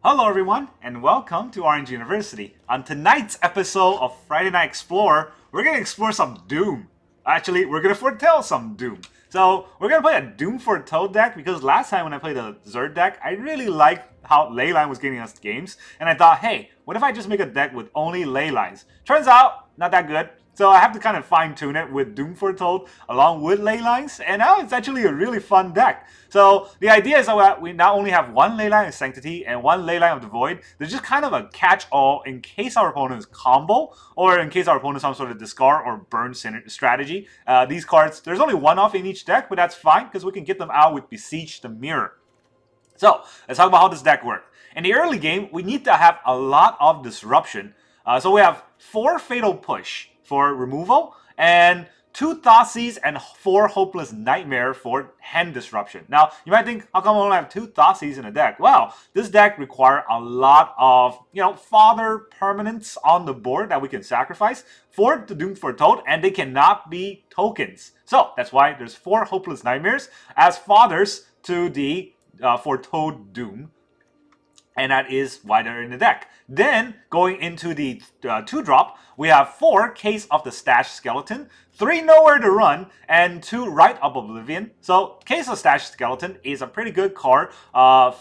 Hello everyone, and welcome to Orange University. On tonight's episode of Friday Night Explore, we're gonna explore some Doom. Actually, we're gonna foretell some Doom. So, we're gonna play a Doom Foretold deck because last time when I played the Zerd deck, I really liked how Leyline was getting us games, and I thought, hey, what if I just make a deck with only Leylines? Turns out, not that good. So I have to kind of fine-tune it with Doom Foretold along with Leylines, and now it's actually a really fun deck. So the idea is that we not only have one Leyline of Sanctity and one Leyline of the Void, there's just kind of a catch-all in case our opponent is combo, or in case our opponent has some sort of discard or burn strategy. These cards, there's only one off in each deck, but that's fine because we can get them out with Beseech the Mirror. So let's talk about how this deck works. In the early game, we need to have a lot of disruption. So we have 4 Fatal Push for removal, and 2 Thoughtseize and 4 Hopeless Nightmare for hand disruption. Now, you might think, how come I only have 2 Thoughtseize in a deck? Well, this deck requires a lot of, fodder permanents on the board that we can sacrifice for the Doom Foretold, and they cannot be tokens. So, that's why there's 4 Hopeless Nightmares as fodders to the Foretold Doom. And that is why they're in the deck. Then, going into the 2-drop, we have 4 Case of the Stash Skeleton, 3 Nowhere to Run, and 2 Rite of Oblivion. So, Case of Stash Skeleton is a pretty good card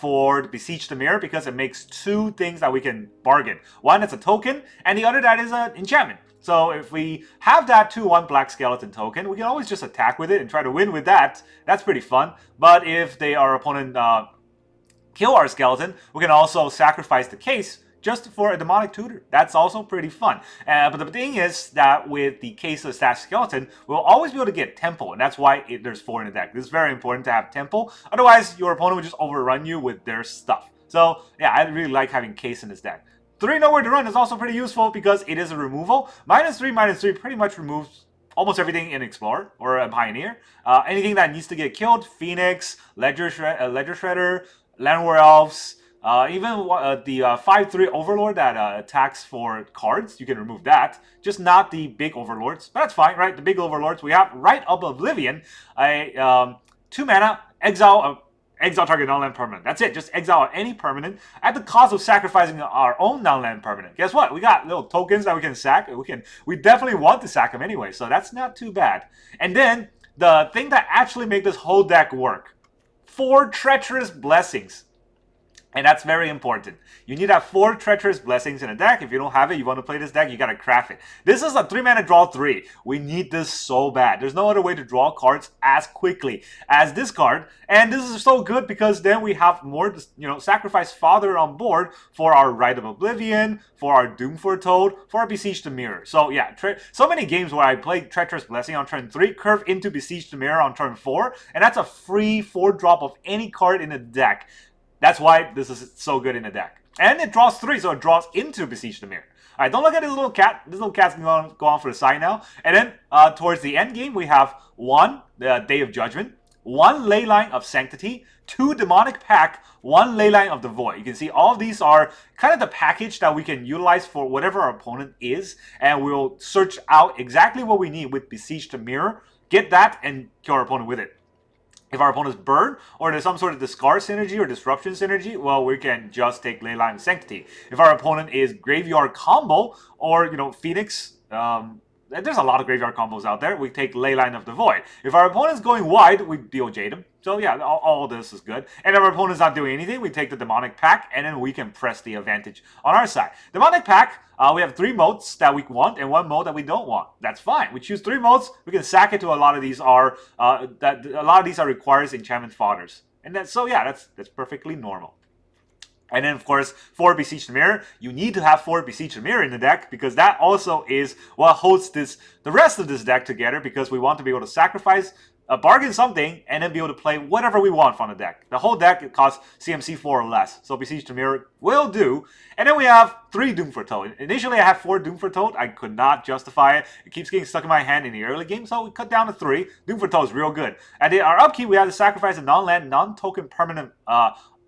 for Beseech the Mirror because it makes 2 things that we can bargain. One is a token, and the other that is an enchantment. So if we have that 2/1 Black Skeleton token, we can always just attack with it and try to win with that. That's pretty fun. But if our opponent kill our skeleton, we can also sacrifice the case just for a demonic tutor. That's also pretty fun. But the thing is that with the Case of Stash Skeleton, we'll always be able to get Temple, and that's why there's 4 in the deck. This is very important to have Temple. Otherwise, your opponent will just overrun you with their stuff. So yeah, I really like having Case in this deck. 3 Nowhere to Run is also pretty useful because it is a removal. -3/-3 pretty much removes almost everything in Explorer or a Pioneer. Anything that needs to get killed, Phoenix, Ledger Shredder, Landwar Elves, even the 5/3 Overlord that attacks for cards, you can remove that. Just not the big Overlords, but that's fine, right? The big Overlords, we have Rite of Oblivion, 2 mana, exile target non-land permanent. That's it, just exile any permanent at the cost of sacrificing our own non-land permanent. Guess what? We got little tokens that we can sack. We definitely want to sack them anyway, so that's not too bad. And then, the thing that actually makes this whole deck work. 4 Treacherous Blessings. And that's very important. You need to have 4 Treacherous Blessings in a deck. If you don't have it, you want to play this deck, you gotta craft it. This is a 3-mana draw 3. We need this so bad. There's no other way to draw cards as quickly as this card. And this is so good because then we have more, sacrifice fodder on board for our Rite of Oblivion, for our Doom Foretold, for our Beseech the Mirror. So yeah, so many games where I play Treacherous Blessing on turn 3, curve into Beseech the Mirror on turn 4, and that's a free 4-drop of any card in the deck. That's why this is so good in the deck. And it draws 3, so it draws into Beseech the Mirror. Alright, don't look at this little cat. This little cat's going to go on for the side now. And then, towards the end game, we have 1, the Day of Judgment, 1 Leyline of Sanctity, 2 Demonic Pact, 1 Leyline of the Void. You can see all of these are kind of the package that we can utilize for whatever our opponent is. And we'll search out exactly what we need with Beseech the Mirror, get that, and kill our opponent with it. If our opponent's burn, or there's some sort of discard synergy or disruption synergy, well, we can just take Leyline of Sanctity. If our opponent is graveyard combo, or, Phoenix, there's a lot of graveyard combos out there, we take Leyline of the Void. If our opponent's going wide, we DOJ them. So yeah, all this is good. And if our opponent's not doing anything, we take the Demonic Pact, and then we can press the advantage on our side. Demonic Pact, we have 3 modes that we want and 1 mode that we don't want. That's fine. We choose 3 modes. We can sack it to a lot of these are requires enchantment fodders. And that's perfectly normal. And then, of course, for Beseech the Mirror, you need to have 4 Beseech the Mirror in the deck because that also is what holds the rest of this deck together because we want to be able to sacrifice, bargain something, and then be able to play whatever we want from the deck. The whole deck, it costs CMC 4 or less, so Beseech the Mirror will do. And then we have 3 Doom Foretold. Initially, I had 4 Doom Foretold. I could not justify it. It keeps getting stuck in my hand in the early game, so we cut down to 3. Doom Foretold is real good. At our upkeep, we have to sacrifice a non-land, non-token permanent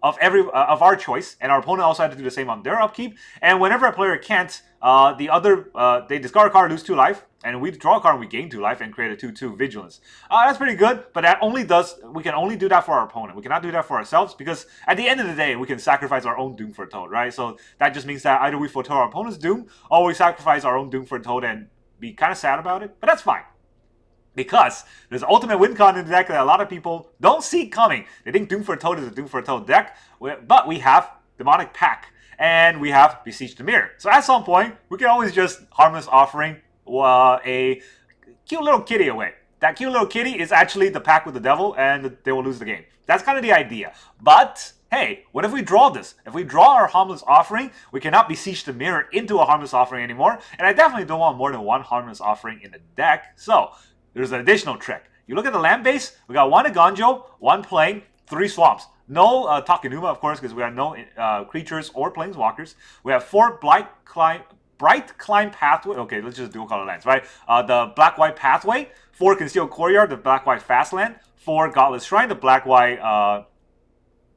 of our choice, and our opponent also had to do the same on their upkeep. And whenever a player can't, they discard a card, lose 2 life, and we draw a card and we gain 2 life and create a 2/2 vigilance. That's pretty good, but we can only do that for our opponent. We cannot do that for ourselves, because at the end of the day, we can sacrifice our own Doom Foretold, right? So that just means that either we foretell our opponent's Doom, or we sacrifice our own Doom Foretold and be kind of sad about it, but that's fine. Because there's ultimate win con in the deck that a lot of people don't see coming. They think Doom Foretold is a Doom Foretold deck, but we have Demonic Pact, and we have Beseech the Mirror. So at some point, we can always just Harmless Offering a cute little kitty away. That cute little kitty is actually the pact with the devil, and they will lose the game. That's kind of the idea. But hey, what if we draw this? If we draw our Harmless Offering, we cannot Beseech the Mirror into a Harmless Offering anymore, and I definitely don't want more than 1 Harmless Offering in the deck. So there's an additional trick. You look at the land base, we got 1 Eiganjo, 1 Plane, 3 Swamps. No Takenuma, of course, because we have no creatures or planeswalkers. We have 4 Brightclimb Pathway. Okay, let's just dual color lands, right? The black-white Pathway, 4 Concealed Courtyard, the black-white fast land, 4 Godless Shrine, the black-white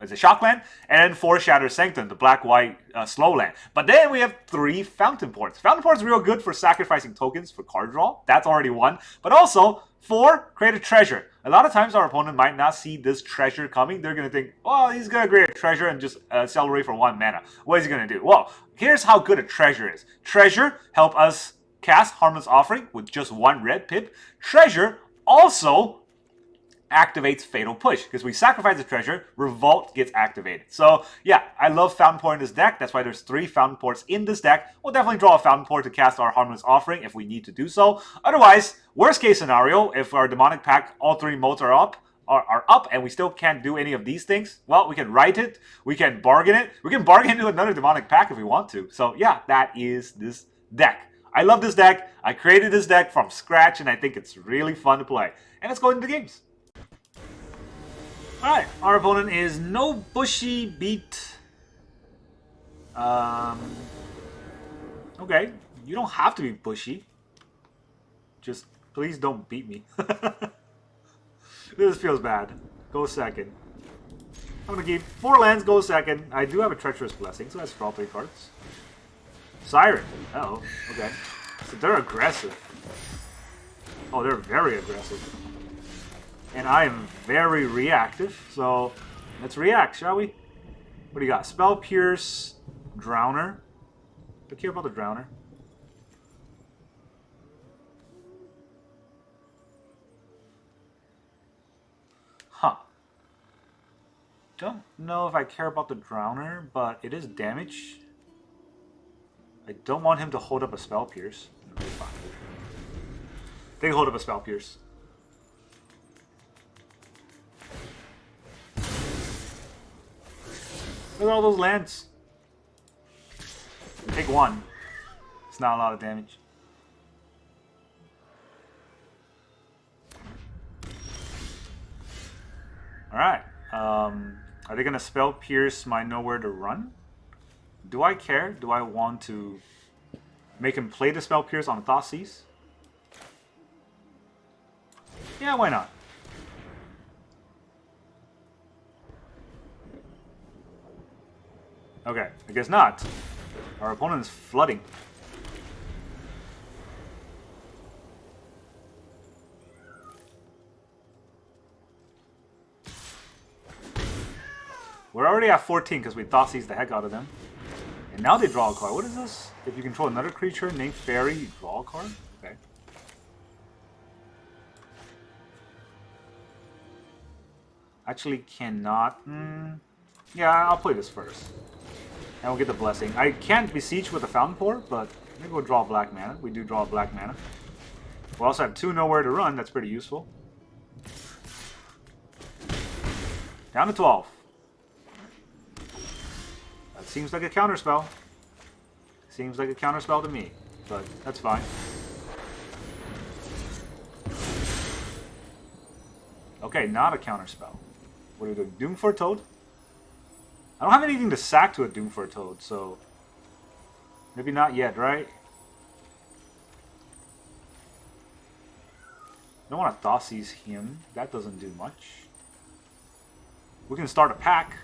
it's a shock land, and 4 Shattered Sanctum, the black-white slow land. But then we have 3 Fountainports. Fountainport's real good for sacrificing tokens for card draw. That's already 1. But also, 4, create a treasure. A lot of times our opponent might not see this treasure coming. They're going to think, oh, he's going to create a treasure and just accelerate for 1 mana. What is he going to do? Well, here's how good a treasure is. Treasure help us cast Harmless Offering with just 1 red pip. Treasure also activates Fatal Push, because we sacrifice the treasure, Revolt gets activated. So yeah, I love Fountainport in this deck. That's why there's 3 Fountainports in this deck. We'll definitely draw a Fountainport to cast our Harmless Offering if we need to do so. Otherwise, worst case scenario, if our Demonic Pact, all 3 modes are up, and we still can't do any of these things, well, we can write it, we can bargain it, we can bargain into another Demonic Pact if we want to. So yeah, that is this deck. I love this deck. I created this deck from scratch, and I think it's really fun to play. And let's go into the games. Alright, our opponent is No Bushy Beat. Okay, you don't have to be bushy. Just please don't beat me. This feels bad. Go second. I'm gonna keep 4 lands, go second. I do have a Treacherous Blessing, so let's draw 3 cards. Siren. Uh-oh, okay. So they're aggressive. Oh, they're very aggressive. And I am very reactive, so let's react, shall we? What do you got? Spell Pierce, Drowner. I care about the Drowner. Huh. Don't know if I care about the Drowner, but it is damage. I don't want him to hold up a Spell Pierce. Okay, fine. They can hold up a Spell Pierce. Look at all those lands. Take 1. It's not a lot of damage. Alright. Are they going to Spell Pierce my Nowhere to Run? Do I care? Do I want to make him play the Spell Pierce on Thoughtseize? Yeah, why not? Okay, I guess not. Our opponent is flooding. We're already at 14 because we Thoughtseize the heck out of them. And now they draw a card. What is this? If you control another creature named Fairy, you draw a card? Okay. Actually cannot. Yeah, I'll play this first. And we'll get the Blessing. I can't Beseech with the Fountainport, but maybe we'll draw black mana. We do draw black mana. We also have 2 Nowhere to Run. That's pretty useful. Down to 12. That seems like a counterspell. Seems like a counterspell to me, but that's fine. Okay, not a counterspell. What are we doing? Doom Foretold? I don't have anything to sack to a Doom Foretold, so maybe not yet, right? Don't want to Thoughtseize him. That doesn't do much. We can start a pack.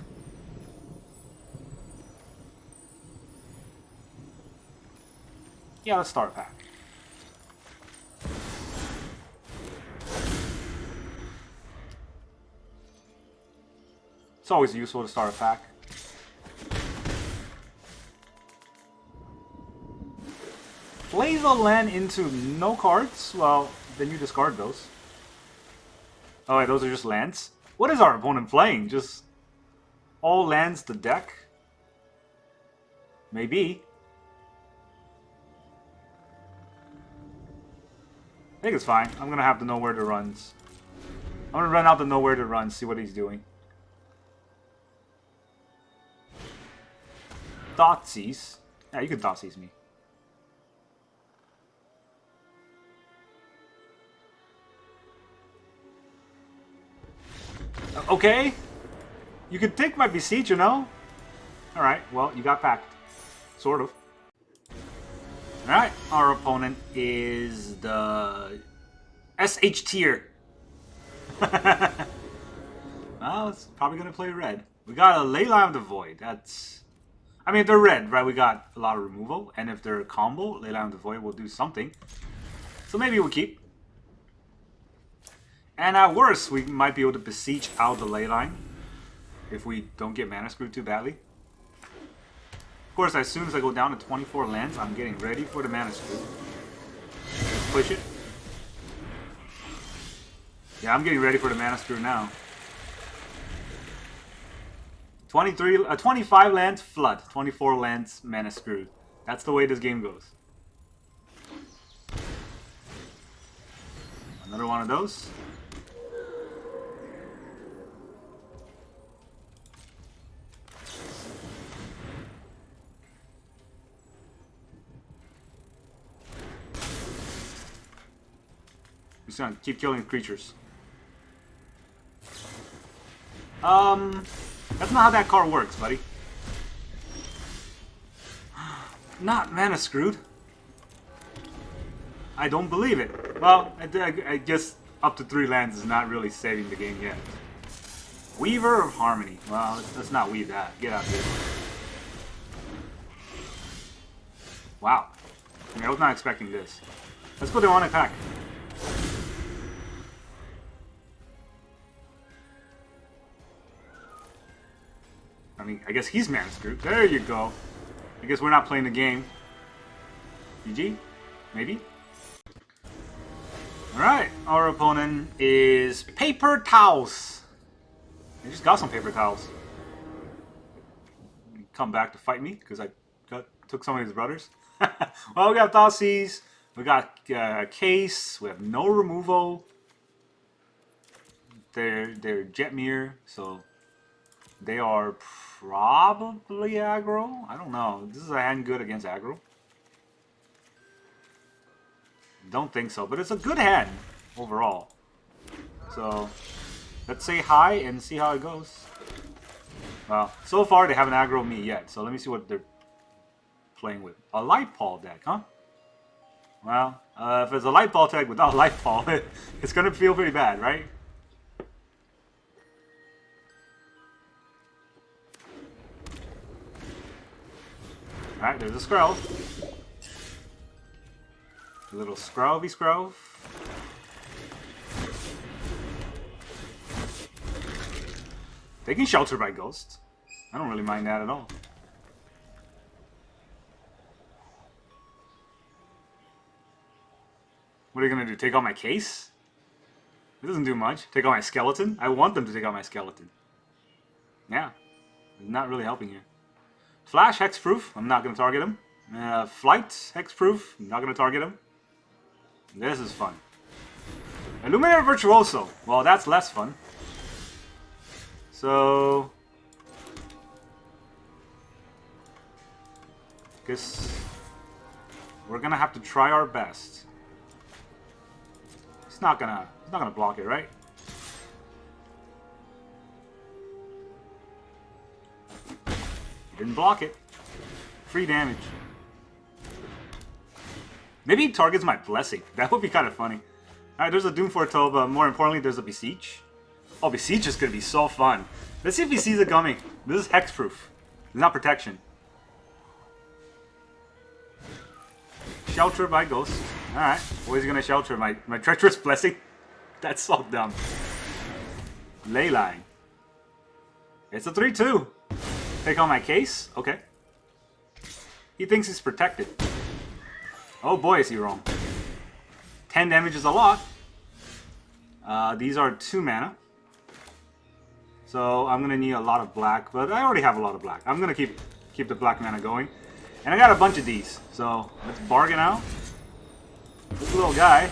Yeah, let's start a pack. It's always useful to start a pack. Plays a land into no cards? Well, then you discard those. Oh wait, those are just lands? What is our opponent playing? Just all lands to deck? Maybe. I think it's fine. I'm gonna have to know where to run. I'm gonna run out to know where to run, see what he's doing. Thoughtseize. Yeah, you can Thoughtseize me. Okay. You could take my Beseech, you know? Alright, well, you got packed. Sort of. Alright, our opponent is the SH tier. Well, it's probably gonna play red. We got a Leyline of the Void. That's... I mean, if they're red, right, we got a lot of removal. And if they're a combo, Leyline of the Void will do something. So maybe we'll keep. And at worst, we might be able to Beseech out the Leyline. If we don't get mana screwed too badly. Of course, as soon as I go down to 24 lands, I'm getting ready for the mana screw. Let's push it. Yeah, I'm getting ready for the mana screw now. 25 lands, flood. 24 lands, mana screw. That's the way this game goes. Another one of those. Just gonna keep killing creatures. That's not how that card works, buddy. Not mana screwed. I don't believe it. Well, I guess up to 3 lands is not really saving the game yet. Weaver of Harmony. Well, let's not weave that. Get out of here. Wow. I mean, I was not expecting this. Let's go Demonic Pact. I mean, I guess he's mana screwed. There you go. I guess we're not playing the game. GG? Maybe? Alright, our opponent is Paper Towels. They just got some paper towels. Come back to fight me because I took some of his brothers. Well, we got Thoughtseize. We got Case. We have no removal. They're Jetmir, so they are probably aggro. I don't know. This is a hand good against aggro. Don't think so, but it's a good hand overall. So let's say hi and see how it goes. Well, so far they haven't aggroed me yet, so let me see what they're playing with. A Light Paw deck, huh? Well, if it's a Light Paw deck without Light Paw, it's gonna feel pretty bad, right? Alright, there's a Skrelv. A little Skrelvy Skrelv. Taking shelter by ghosts. I don't really mind that at all. What are you gonna do? Take out my Case? It doesn't do much. Take out my skeleton? I want them to take out my skeleton. Yeah. It's not really helping here. Flash, Hexproof. I'm not gonna target him. Flight, Hexproof. I'm not gonna target him. This is fun. Illuminator Virtuoso. Well, that's less fun. So guess we're gonna have to try our best. He's not gonna block it, right? Didn't block it. Free damage. Maybe he targets my Blessing. That would be kind of funny. Alright, there's a Doom Foretold, but more importantly, there's a Beseech. Oh, Beseech is going to be so fun. Let's see if he sees it coming. This is hexproof. It's not protection. Shelter by Ghost. Alright. Always gonna shelter my Treacherous Blessing. That's so dumb. Leyline. It's a 3-2. Take on my case? Okay. He thinks he's protected. Oh boy, is he wrong. 10 damage is a lot. These are 2 mana. So I'm gonna need a lot of black, but I already have a lot of black. I'm gonna keep the black mana going. And I got a bunch of these. So let's bargain out. This little guy.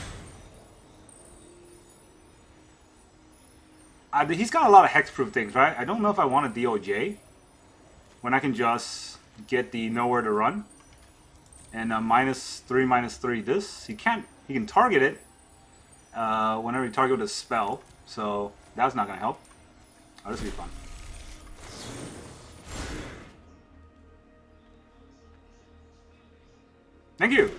He's got a lot of hexproof things, right? I don't know if I want a DOJ. When I can just get the nowhere to run. And -3/-3 this. He can target it whenever you target with a spell. So that's not gonna help. Oh, this will be fun. Thank you!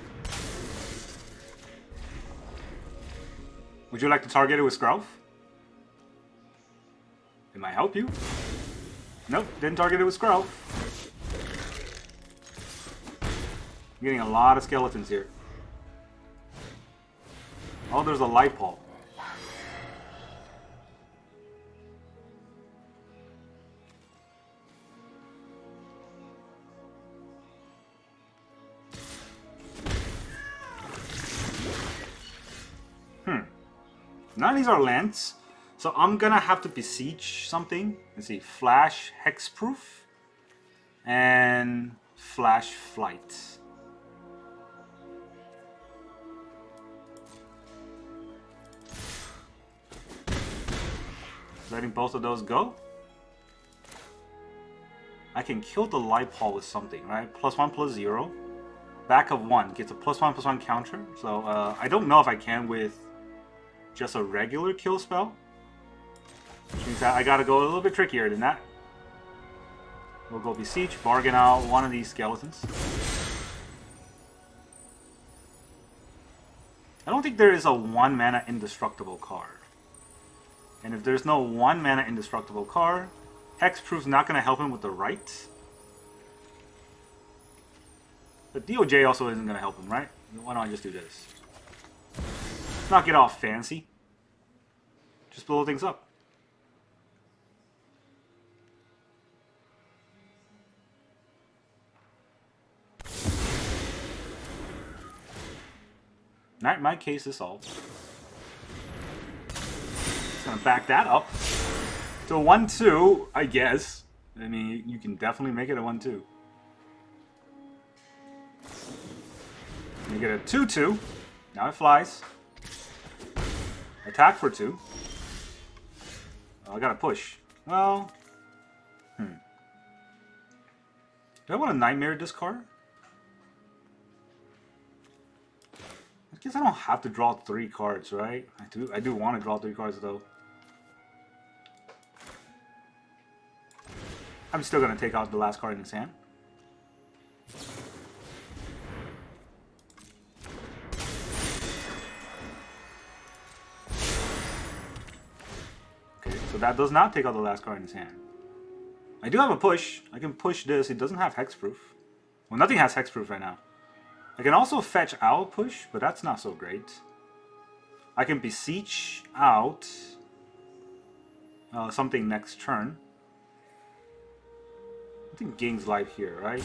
Would you like to target it with Skrelv? It might help you. Nope, didn't target it with Skrelv. I'm getting a lot of skeletons here. Oh, there's a light pole. None of these are lands, so I'm gonna have to beseech something. Let's see, Flash Hexproof and Flash Flight. Letting both of those go. I can kill the light pole with something, right? +1/+0. Back of 1 gets a +1/+1 counter. So I don't know if I can with just a regular kill spell. Which means that I gotta go a little bit trickier than that. We'll go Beseech, bargain out one of these skeletons. I don't think there is a 1 mana indestructible card. And if there's no 1 mana indestructible card, Hexproof's not gonna help him with the right. But DOJ also isn't gonna help him, right? Why don't I just do this? Let's not get all fancy. Just blow things up. Alright, my case is solved. Just gonna back that up to a 1-2, I guess. I mean, you can definitely make it a 1-2. You get a 2-2. Now it flies. Attack for 2. Oh, I gotta push. Well, do I want to Nightmare this card? I guess I don't have to draw 3 cards, right? I do want to draw 3 cards though. I'm still gonna take out the last card in his hand. So that does not take out the last card in his hand. I do have a push. I can push this. It doesn't have hexproof. Well, nothing has hexproof right now. I can also fetch out push, but that's not so great. I can beseech out something next turn. I think gains life here, right?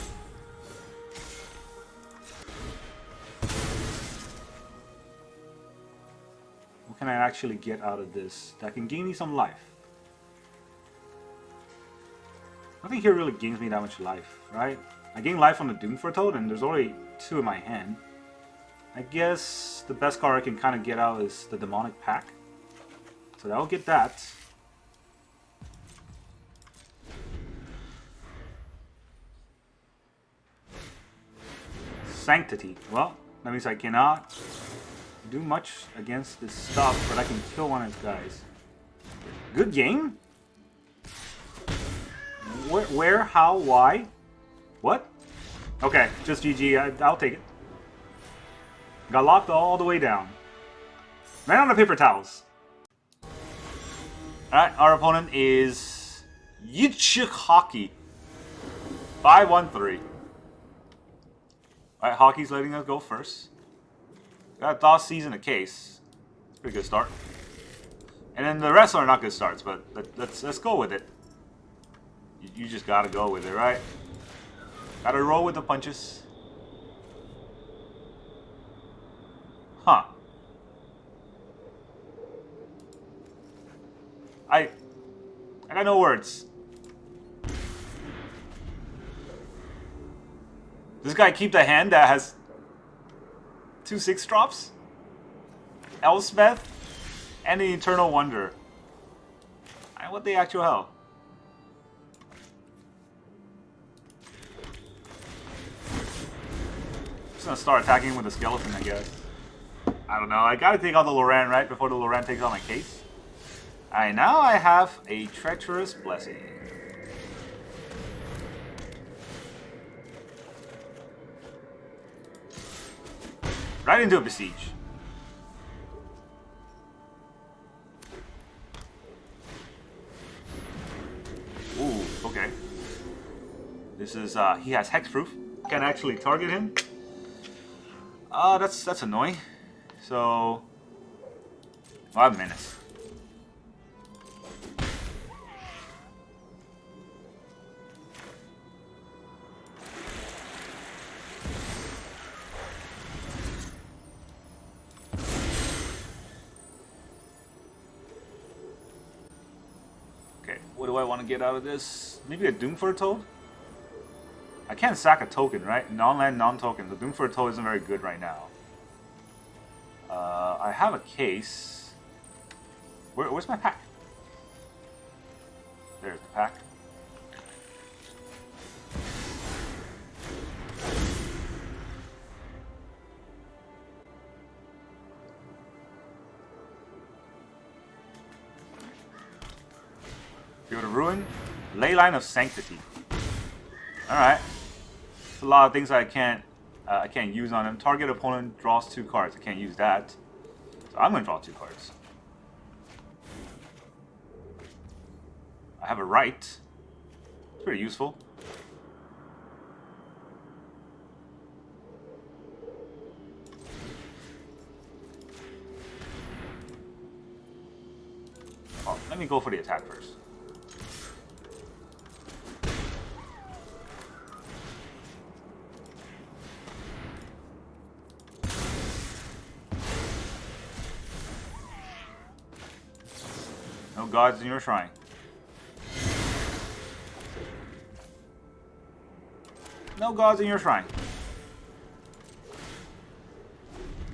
What can I actually get out of this that can gain me some life? Nothing here really gains me that much life, right? I gain life on the Doom Foretold, and there's already 2 in my hand. I guess the best card I can kind of get out is the Demonic Pact. So I'll get that. Sanctity. Well, that means I cannot do much against this stuff, but I can kill one of his guys. Good game? Where, how, why? What? Okay, just GG. I'll take it. Got locked all the way down. Ran out of paper towels. Alright, our opponent is Yichik Hockey. 5-1-3. Alright, Hockey's letting us go first. Got Thought's Seize in a case. Pretty good start. And then the rest are not good starts, but let's go with it. You just gotta go with it, right? Gotta roll with the punches. Huh. I got no words. This guy keep the hand that has 2 6-drops? Elspeth? And the Eternal Wonder. What the actual hell? Just gonna start attacking with the skeleton, I guess. I don't know. I gotta take out the Loran right before the Loran takes out my case. Alright, now I have a Treacherous Blessing. Right into a Beseech. Ooh, okay. This is, he has Hexproof. Can actually target him. That's annoying. So, I have Menace. Okay, what do I want to get out of this? Maybe a Doom Foretold? I can't sack a token, right? Non-land, non-token. The Doom Foretold isn't very good right now. I have a case. Where's my pack? There's the pack. Field of Ruin. Leyline of Sanctity. Alright. There's a lot of things I can't use on him. Target opponent draws 2 cards. I can't use that. So I'm going to draw 2 cards. I have a right. It's pretty useful. Oh, let me go for the attack first. No gods in your shrine. No gods in your shrine.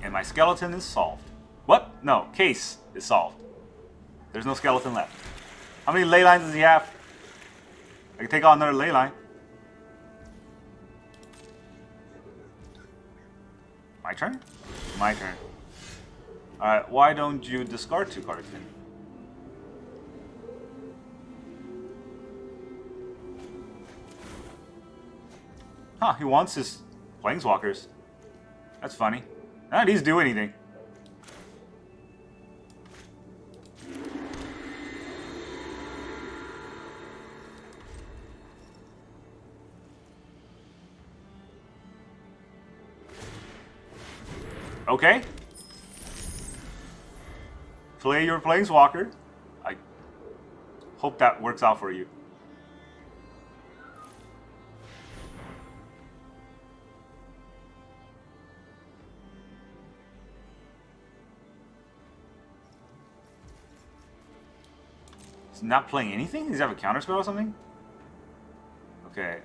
And my skeleton is solved. What? No, case is solved. There's no skeleton left. How many ley lines does he have? I can take out another ley line. My turn? My turn. Alright, why don't you discard 2 cards then? Huh, he wants his Planeswalkers. That's funny. None of these do anything. Okay. Play your Planeswalker. I hope that works out for you. He's not playing anything? Does he have a counterspell or something? Okay,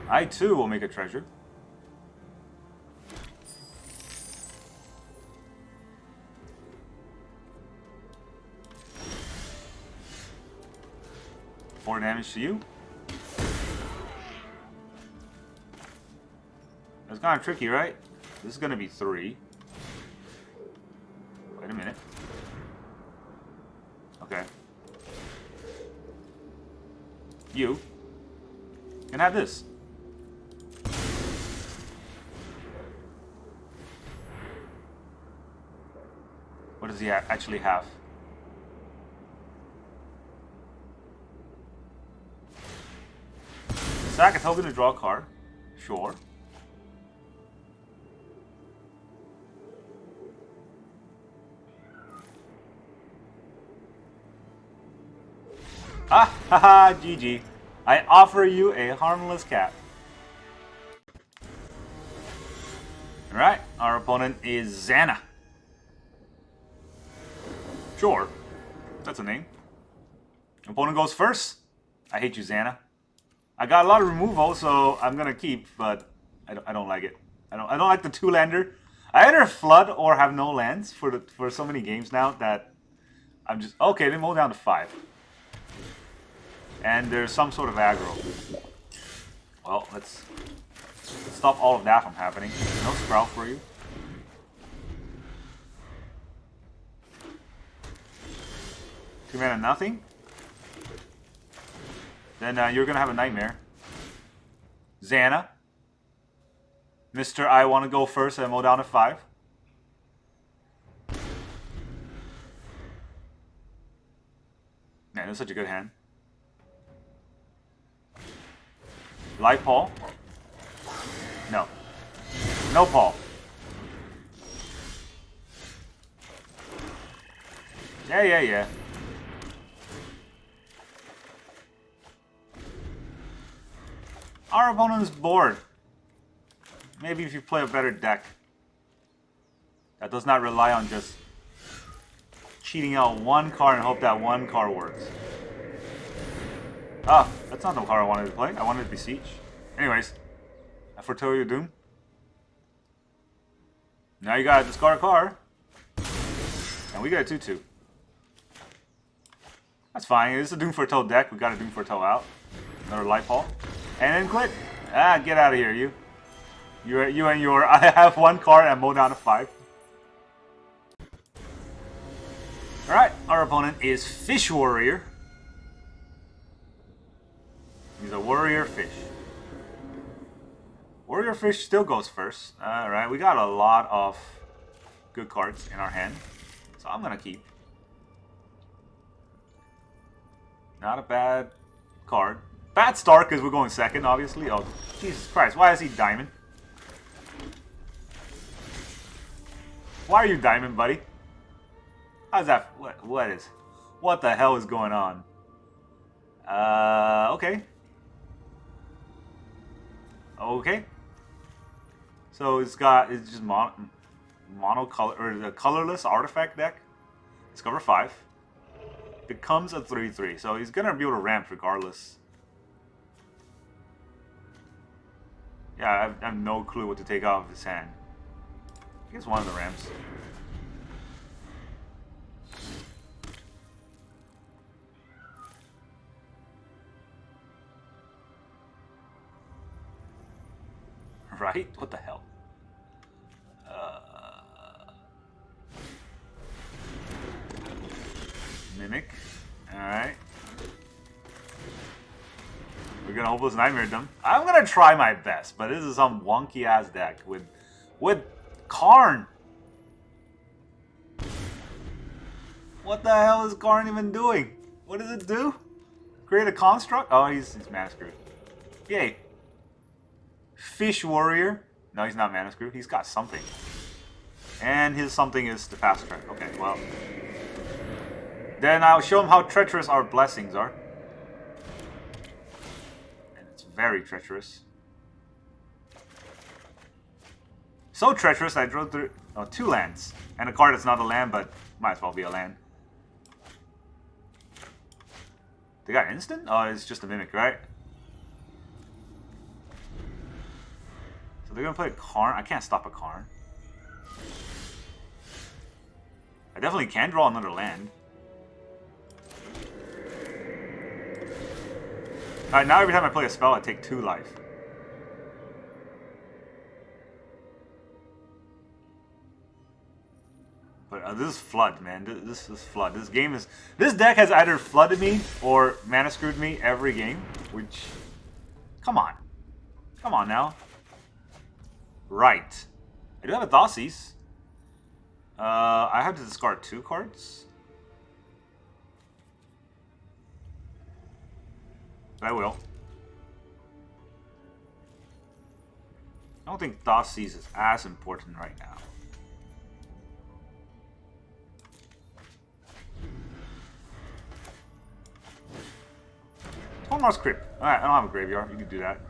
I too will make a treasure. Four damage to you. That's kind of tricky, right? This is going to be 3. Wait a minute. Okay. You can have this. What does he actually have? Sack a token to draw a card. Sure. Ah, haha, GG. I offer you a harmless cat. Alright, our opponent is Xana. Sure, that's a name. Opponent goes first. I hate you, Xana. I got a lot of removal, so I'm gonna keep, but I don't like it. I don't like the 2-lander. I either flood or have no lands for so many games now that I'm just okay. They mow down to 5, and there's some sort of aggro. Well, let's stop all of that from happening. No Sprout for you. Two mana, nothing. Then you're gonna have a nightmare. Xana. Mr. I want to go first and mow down to 5. Man, that's such a good hand. Light Paul. No. No Paul. Yeah. Our opponent's bored. Maybe if you play a better deck that does not rely on just cheating out one card and hope that one card works. Ah, that's not the card I wanted to play. I wanted to Beseech. Anyways, I foretell you Doom. Now you gotta discard a card. And we got a 2-2. That's fine. It's a Doom Foretold deck. We got a Doom Foretell out. Another Light Ball. And then quit. Ah, get out of here, you. You and your... I have one card and mow down to 5. Alright, our opponent is Fish Warrior. He's a Warrior Fish. Warrior Fish still goes first. Alright, we got a lot of good cards in our hand. So I'm gonna keep. Not a bad card. Bad start because we're going second, obviously. Oh, Jesus Christ. Why is he diamond? Why are you diamond, buddy? How's that? What the hell is going on? Okay. Okay. So it's just monocolor, or the colorless artifact deck. Discover 5. Becomes a 3/3. So he's gonna be able to ramp regardless. Yeah, I have no clue what to take out of his hand. I guess one of the ramps. Right? What the hell? Mimic. Alright. We're gonna Hopeless Nightmare them. I'm gonna try my best, but this is some wonky ass deck with Karn. What the hell is Karn even doing? What does it do? Create a construct? Oh, he's mana screwed. Yay. Fish Warrior. No, he's not mana screwed. He's got something. And his something is the fast track. Okay, well. Then I'll show him how treacherous our blessings are. And it's very treacherous. So treacherous I drew 2 lands. And a card that's not a land, but might as well be a land. They got instant? Oh, it's just a Mimic, right? So they're gonna play a Karn. I can't stop a Karn. I definitely can draw another land. Alright, now every time I play a spell, I take 2 life. But this is Flood, man. This is Flood. This deck has either flooded me or mana screwed me every game, which... Come on. Come on now. Right. I do have a Thoughtseize. I have to discard 2 cards. But I will. I don't think Thoughtseize is as important right now. One more script. Alright, I don't have a graveyard. You can do that.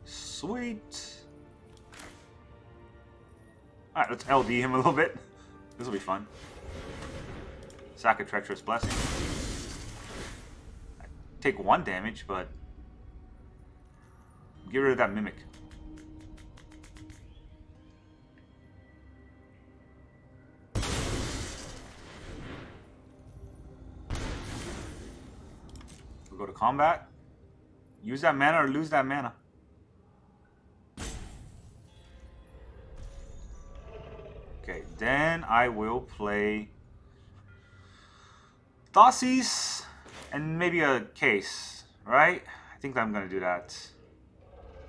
Sweet. Alright, let's LD him a little bit. This will be fun. Sack a Treacherous Blessing. I take 1 damage, but get rid of that Mimic. We'll go to combat. Use that mana or lose that mana. Okay, then I will play Thoughtseize and maybe a Case, right? I think I'm going to do that.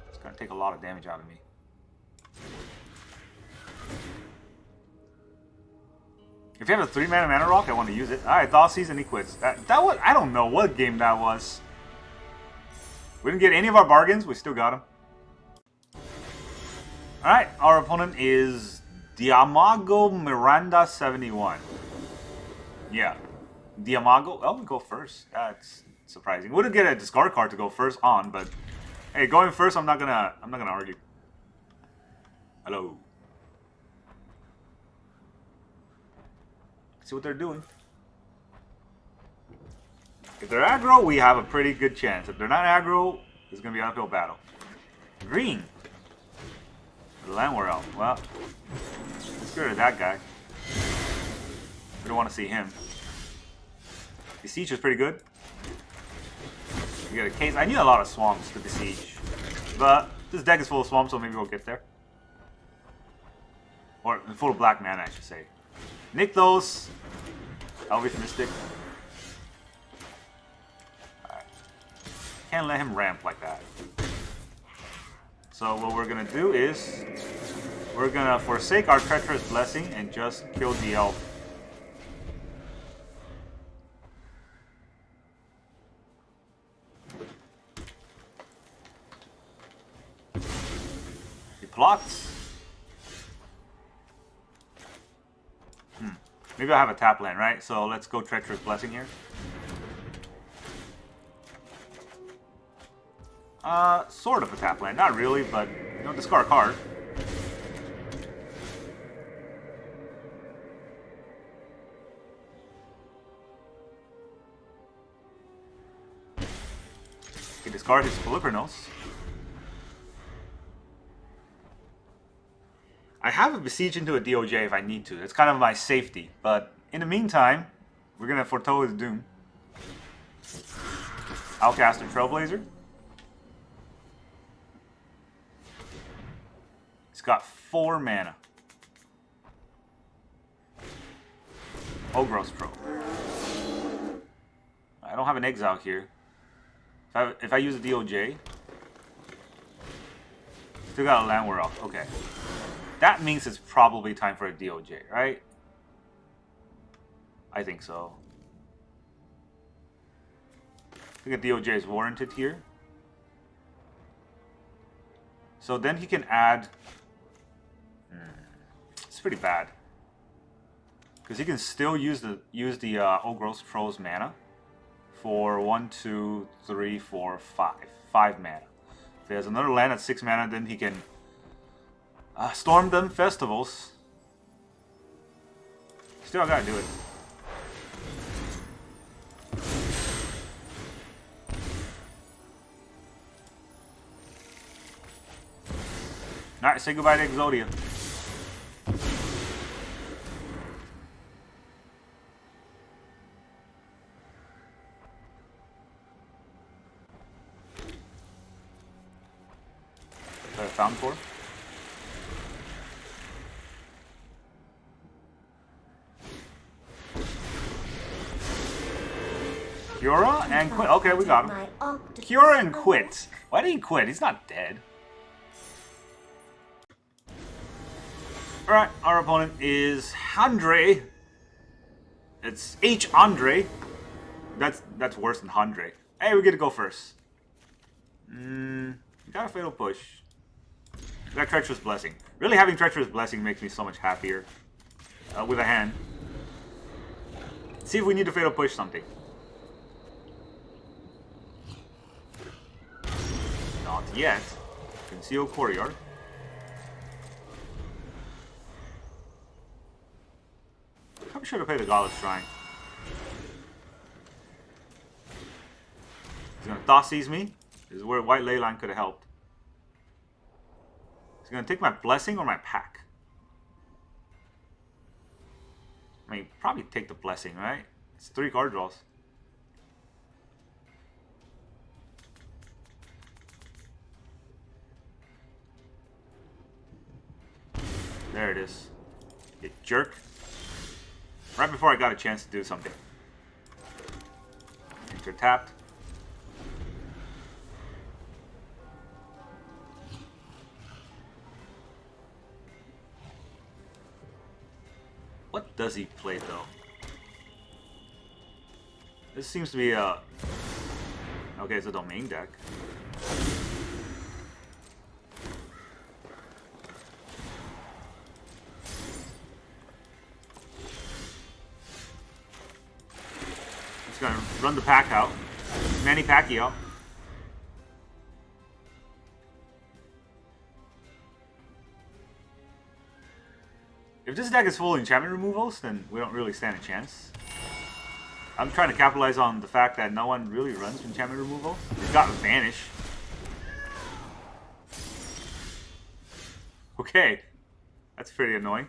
It's going to take a lot of damage out of me. If you have a 3-mana mana rock, I want to use it. Alright, Thoughtseize and he quits. That was, I don't know what game that was. We didn't get any of our bargains, we still got them. Alright, our opponent is Diamago Miranda 71. Yeah. Diamago. Oh, we go first. That's surprising. Wouldn't get a discard card to go first on, but hey, going first, I'm not gonna argue. Hello. See what they're doing. If they're aggro, we have a pretty good chance. If they're not aggro, it's gonna be an uphill battle. Green. Land War Elf. Well, let's get rid of that guy. We don't want to see him. Beseech is pretty good. You got a Case. I need a lot of swamps to Beseech. But this deck is full of swamps, so maybe we'll get there. Or full of black mana, I should say. Nykthos. Elvish Mystic. Right. Can't let him ramp like that. So what we're gonna do is we're gonna forsake our Treacherous Blessing and just kill the elf. He plots. Maybe I'll have a tap land, right? So let's go Treacherous Blessing here. Sort of a tap land. Not really, but you know, discard a card. Okay, discard his Polychronos. I have a Beseech into a DOJ if I need to. It's kind of my safety. But in the meantime, we're going to Foretell his Doom. I'll cast a Trailblazer. It's got 4 mana. Ogros Troll. I don't have an Exile here. If I use a DOJ, still got a Land War Elf. Okay. That means it's probably time for a DOJ, right? I think so. I think a DOJ is warranted here. So then he can add... It's pretty bad. Because he can still use the Ogros Troll's mana for 1, 2, 3, 4, 5. 5 mana. If he has another land at 6 mana, then he can storm them festivals. Still gotta do it. Alright, say goodbye to Exodia. Fountainport. Cura and quit. Okay, we got him. Cura and quit. Why did he quit? He's not dead. Alright, our opponent is Andre. It's H. Andre. That's worse than Andre. Hey, we get to go first. We got a Fatal Push. That Treacherous Blessing. Really, having Treacherous Blessing makes me so much happier with a hand. See if we need to Fatal Push something. Not yet. Concealed Courtyard. Probably should have played the Godless Shrine. He's gonna Thoughtseize me. This is where White Leyline could have helped. He's gonna take my Blessing or my Pack. I mean, probably take the Blessing, right? It's 3 card draws. There it is. You jerk. Right before I got a chance to do something. Enter tapped. What does he play though? This seems to be a... Okay, it's a domain deck. Just gonna run the pack out. Manny Pacquiao. If this deck is full of enchantment removals, then we don't really stand a chance. I'm trying to capitalize on the fact that no one really runs enchantment removal. He's got Vanish. Okay. That's pretty annoying.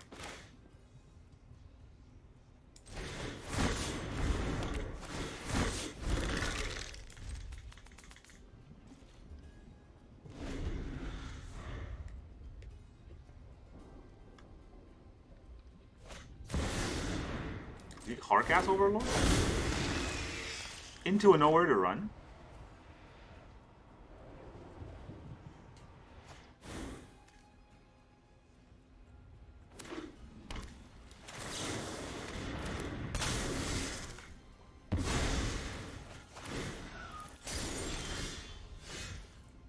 Hardcast Overlord? Into a nowhere to run?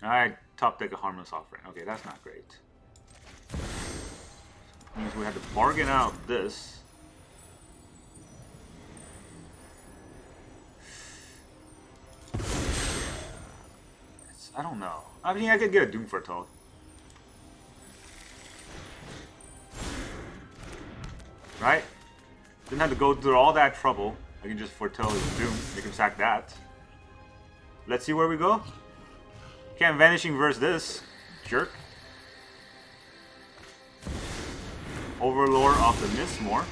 I top deck a Harmless Offering. Okay, that's not great. Means we had to bargain out this. I don't know. I mean, I could get a Doom Foretold. Right? Didn't have to go through all that trouble. I can just foretell his Doom. Make him sack that. Let's see where we go. Can't Vanishing verse this. Jerk. Overlord of the Mistmore.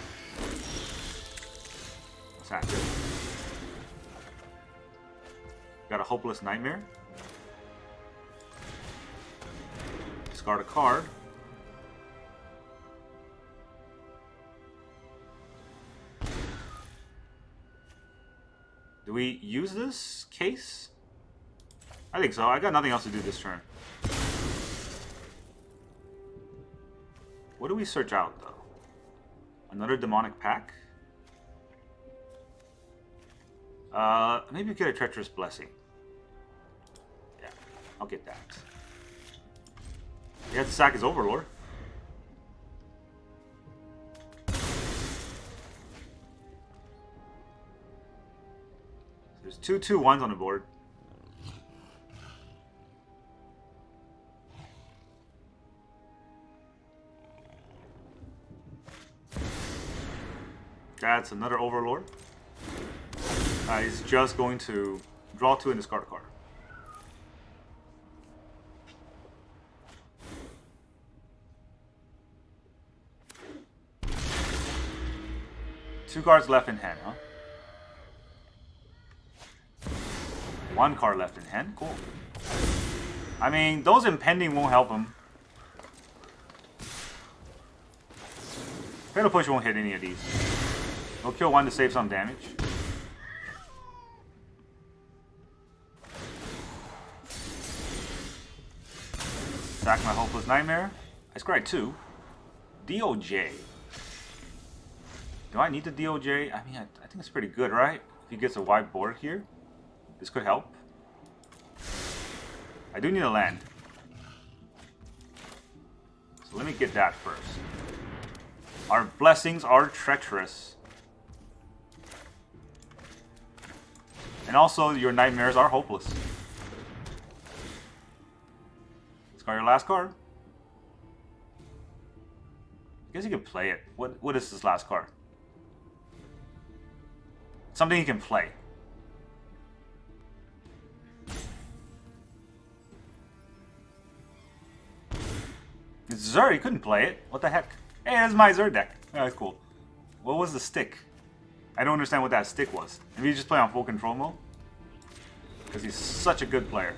Sack it. Got a Hopeless Nightmare. Discard a card. Do we use this case? I think so. I got nothing else to do this turn. What do we search out, though? Another Demonic Pact? Maybe get a Treacherous Blessing. Yeah, I'll get that. He has to sack his Overlord. There's 2/2/1s on the board. That's another Overlord. He's just going to draw 2 and discard a card. Two cards left in hand, huh? 1 card left in hand. Cool. I mean, those impending won't help him. Fatal Push won't hit any of these. He'll kill 1 to save some damage. Sack my Hopeless Nightmare. I scry 2. DOJ. Do I need the DOJ? I mean, I think it's pretty good, right? If he gets a wide board here, this could help. I do need a land. Let me get that first. Our blessings are treacherous. And also, your nightmares are hopeless. Discard your last card. I guess you can play it. What is this last card? Something you can play. Zur, you couldn't play it. What the heck? Hey, that's my Zur deck. Oh, that's cool. What was the stick? I don't understand what that stick was. Maybe you just play on full control mode? Because he's such a good player.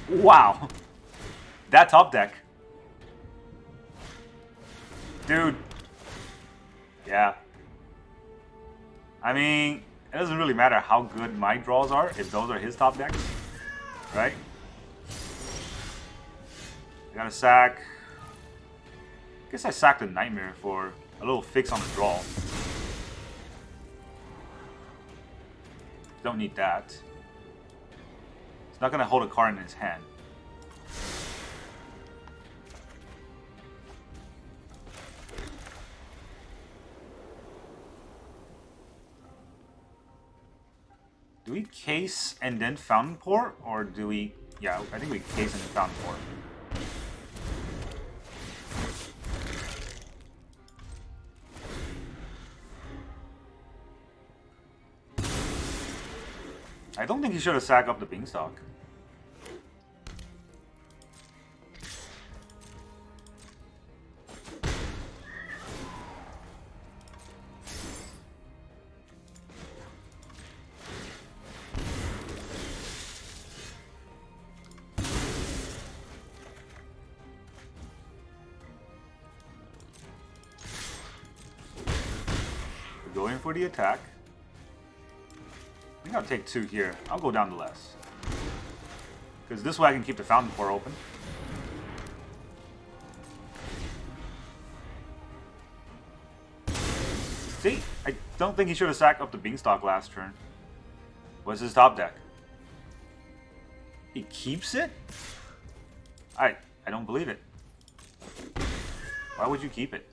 Wow. That top deck. Dude. Yeah. I mean, it doesn't really matter how good my draws are if those are his top decks. Right? I gotta sack. I guess I sacked a Nightmare for a little fix on the draw. Don't need that. It's not gonna hold a card in his hand. Do we case and then Fountainport? Or do we... Yeah, I think we case and then Fountainport. I don't think he should have sacked up the Beanstalk. We're going for the attack. I think I'll take 2 here. I'll go down to less. Because this way I can keep the Fountainport open. See? I don't think he should have sacked up the Beanstalk last turn. What's his top deck? He keeps it? I don't believe it. Why would you keep it?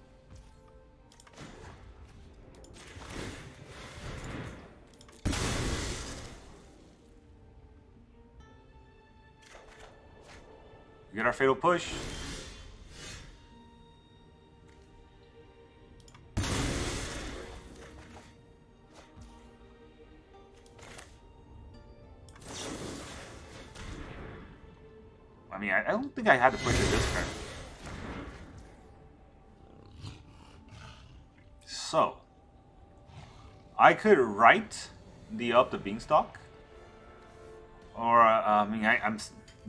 We get our Fatal Push. I mean, I don't think I had to push it this turn. So, I could write the up the Beanstalk. Or, I mean, I'm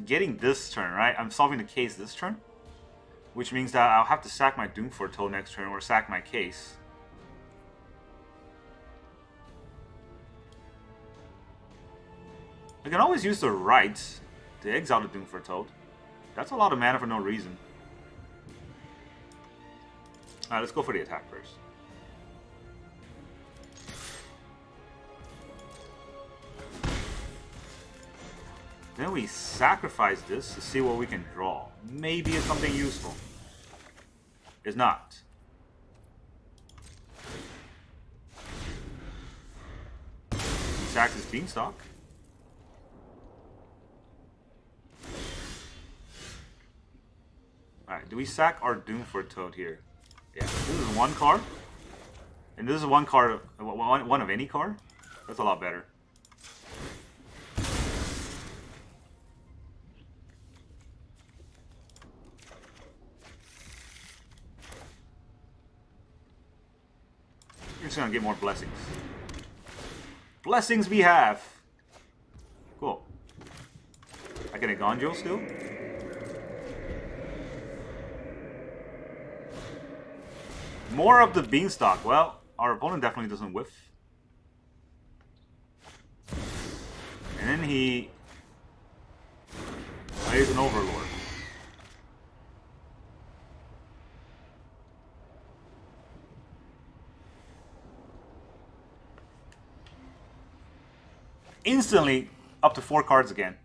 getting this turn, right? I'm solving the case this turn. Which means that I'll have to sack my Doom Foretold next turn or sack my case. I can always use the right to exile the Doom Foretold. That's a lot of mana for no reason. Alright, let's go for the attack first. Then we sacrifice this to see what we can draw. Maybe it's something useful. It's not. He sacks his Beanstalk. Alright, do we sack our Doom Foretold here? Yeah, this is 1 card. And this is 1 card, one of any card. That's a lot better. We're just gonna get more blessings. Blessings we have! Cool. I get a Eiganjo still? More of the Beanstalk. Well, our opponent definitely doesn't whiff. And then he plays an Overlord. instantly up to 4 cards again.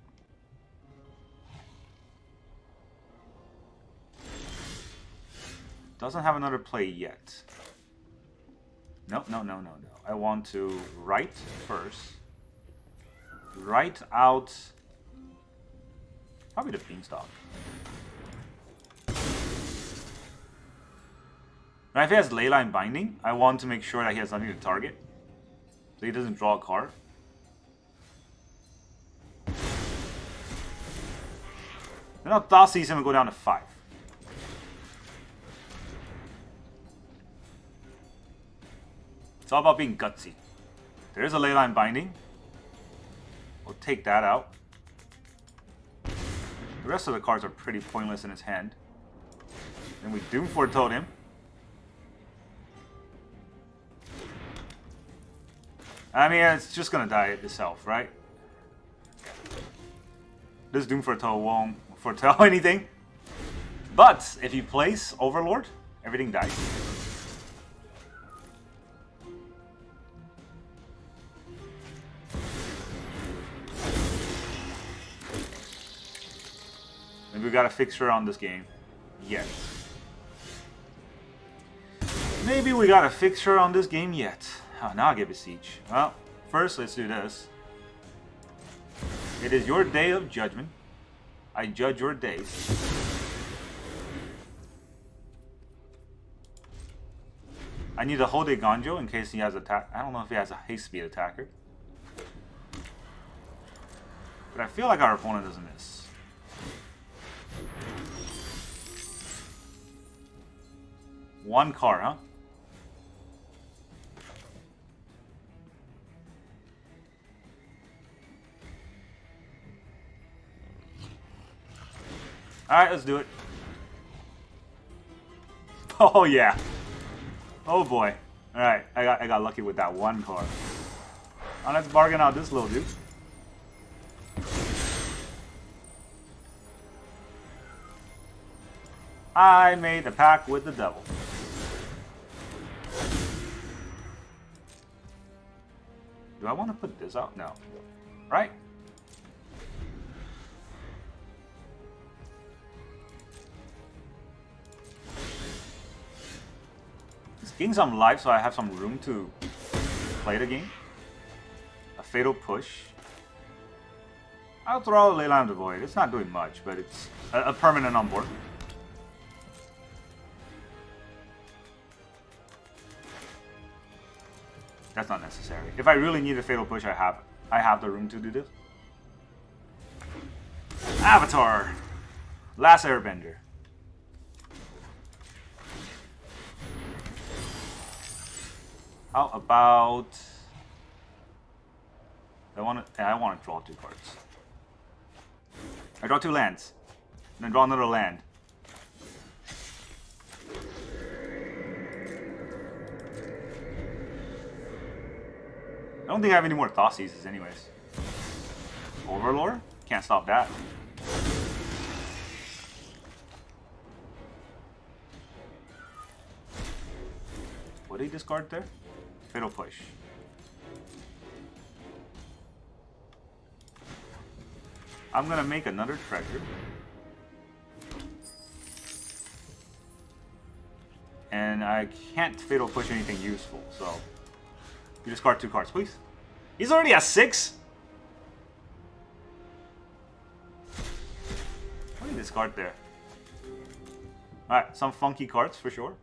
Doesn't have another play yet. No. I want to write first. Write out... probably the Beanstalk. Now if he has Leyline Binding, I want to make sure that he has nothing to target. So he doesn't draw a card. Then I'll Thoughtseize him and go down to 5. It's all about being gutsy. There's a Leyline Binding. We'll take that out. The rest of the cards are pretty pointless in his hand. Then we Doom Foretold him. I mean, it's just gonna die itself, right? This Doom Foretold won't foretell anything. But if you place Overlord, everything dies. Maybe we got a fixture on this game. Yet. Maybe we got a fixture on this game yet. Oh, now I get Beseech. Well, first let's do this. It is your day of judgment. I judge your days. I need to hold Eiganjo in case he has attack. I don't know if he has a haste speed attacker. But I feel like our opponent doesn't miss. One card, huh? Alright, let's do it. Oh yeah. Oh boy. Alright, I got lucky with that one card. Now let's bargain out this little dude. I made a pact with the devil. Do I want to put this out? No. Right? Let's gain some life so I have some room to play the game. A Fatal Push. I'll throw out Leyline of the Void. It's not doing much, but it's a permanent on board. That's not necessary. If I really need a Fatal Push, I have the room to do this. Avatar! Last Airbender. How about... I want to draw 2 cards. I draw 2 lands. And then draw another land. I don't think I have any more Thoughtseizes anyways. Overlord? Can't stop that. What did he discard there? Fatal Push. I'm gonna make another treasure. And I can't Fatal Push anything useful, so... You discard 2 cards, please. He's already at 6? What do you discard there? Alright, some funky cards for sure.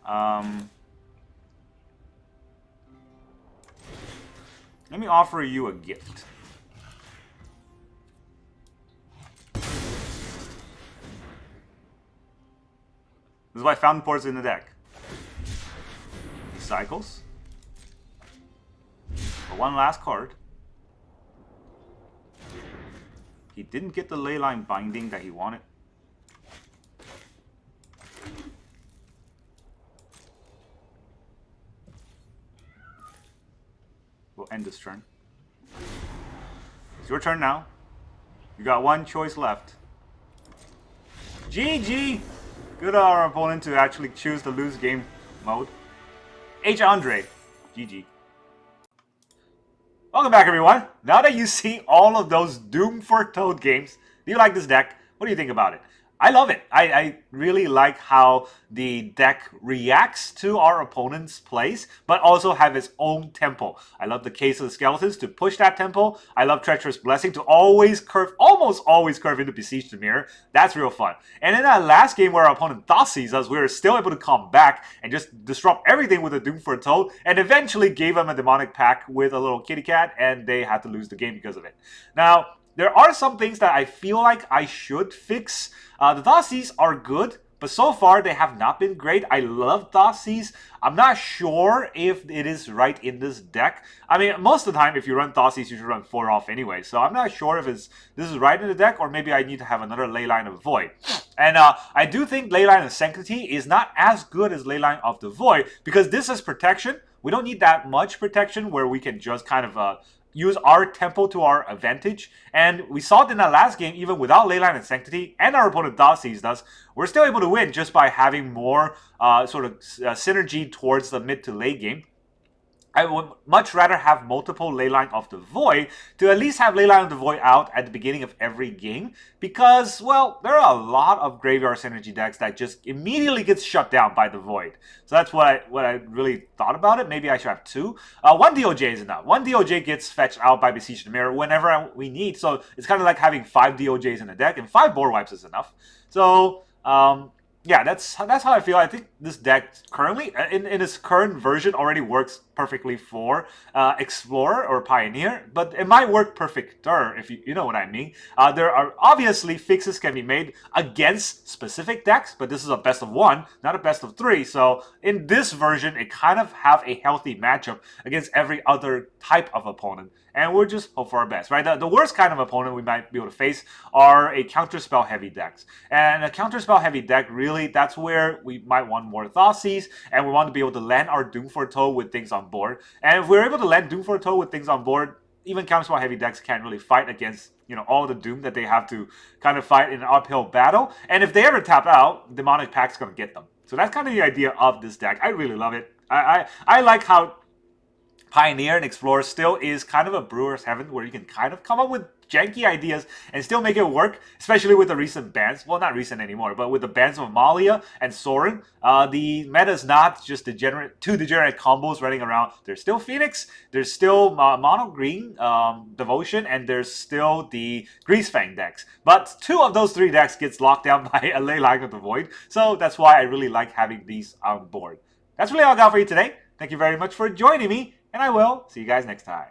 Let me offer you a gift. This is why Fountainport's in the deck. He cycles. For one last card. He didn't get the Leyline Binding that he wanted. We'll end this turn. It's your turn now. You got one choice left. GG! Good on our opponent to actually choose the lose game mode. H. Andre. GG. Welcome back, everyone. Now that you see all of those Doom Foretold games, do you like this deck? What do you think about it? I love it. I really like how the deck reacts to our opponent's plays, but also have its own tempo. I love the Case of the Skeletons to push that tempo. I love Treacherous Blessing to almost always curve into Beseech the Mirror. That's real fun. And in that last game where our opponent Thoughtseized us, we were still able to come back and just disrupt everything with a Doom Foretold, and eventually gave them a Demonic Pact with a little kitty cat, and they had to lose the game because of it. Now, there are some things that I feel like I should fix. The Thoughtseize are good, but so far they have not been great. I love Thoughtseize. I'm not sure if it is right in this deck. I mean, most of the time, if you run Thoughtseize, you should run 4 off anyway. So I'm not sure if this is right in the deck, or maybe I need to have another Leyline of Void. And I do think Leyline of Sanctity is not as good as Leyline of the Void, because this is protection. We don't need that much protection where we can just kind of use our tempo to our advantage. And we saw it in that last game, even without Leyline and Sanctity, and our opponent Thoughtseized us, we're still able to win just by having more synergy towards the mid to late game. I would much rather have multiple Leyline of the Void to at least have Leyline of the Void out at the beginning of every game, because, well, there are a lot of Graveyard Synergy decks that just immediately gets shut down by the Void. So that's what I really thought about it. Maybe I should have 2. 1 DOJ is enough. 1 DOJ gets fetched out by Beseech the Mirror whenever we need, so it's kind of like having 5 DOJs in a deck, and 5 board wipes is enough. So, yeah, that's how I feel. I think this deck currently, in its current version, already works perfectly for Explorer or Pioneer, but it might work perfecter, if you know what I mean. There are obviously fixes can be made against specific decks, but this is a best of 1, not a best of 3. So in this version, it kind of have a healthy matchup against every other type of opponent. And we'll just hope for our best, right? The worst kind of opponent we might be able to face are a counterspell heavy decks. And a counterspell heavy deck, really, that's where we might want more Thoughtseize, and we want to be able to land our Doom Foretold with things on board. And if we're able to land Doom Foretold with things on board, even counterspell heavy decks can't really fight against, you know, all the Doom that they have to kind of fight in an uphill battle. And if they ever tap out, Demonic Pact's going to get them. So that's kind of the idea of this deck. I really love it. I like how Pioneer and Explorer still is kind of a brewer's heaven, where you can kind of come up with janky ideas and still make it work, especially with the recent bans. Well, not recent anymore, but with the bans of Amalia and Sorin, the meta is not just two degenerate combos running around. There's still Phoenix, there's still Mono Green Devotion, and there's still the Greasefang decks. But 2 of those 3 decks gets locked down by a Leyline of the Void, so that's why I really like having these on board. That's really all I got for you today. Thank you very much for joining me, and I will see you guys next time.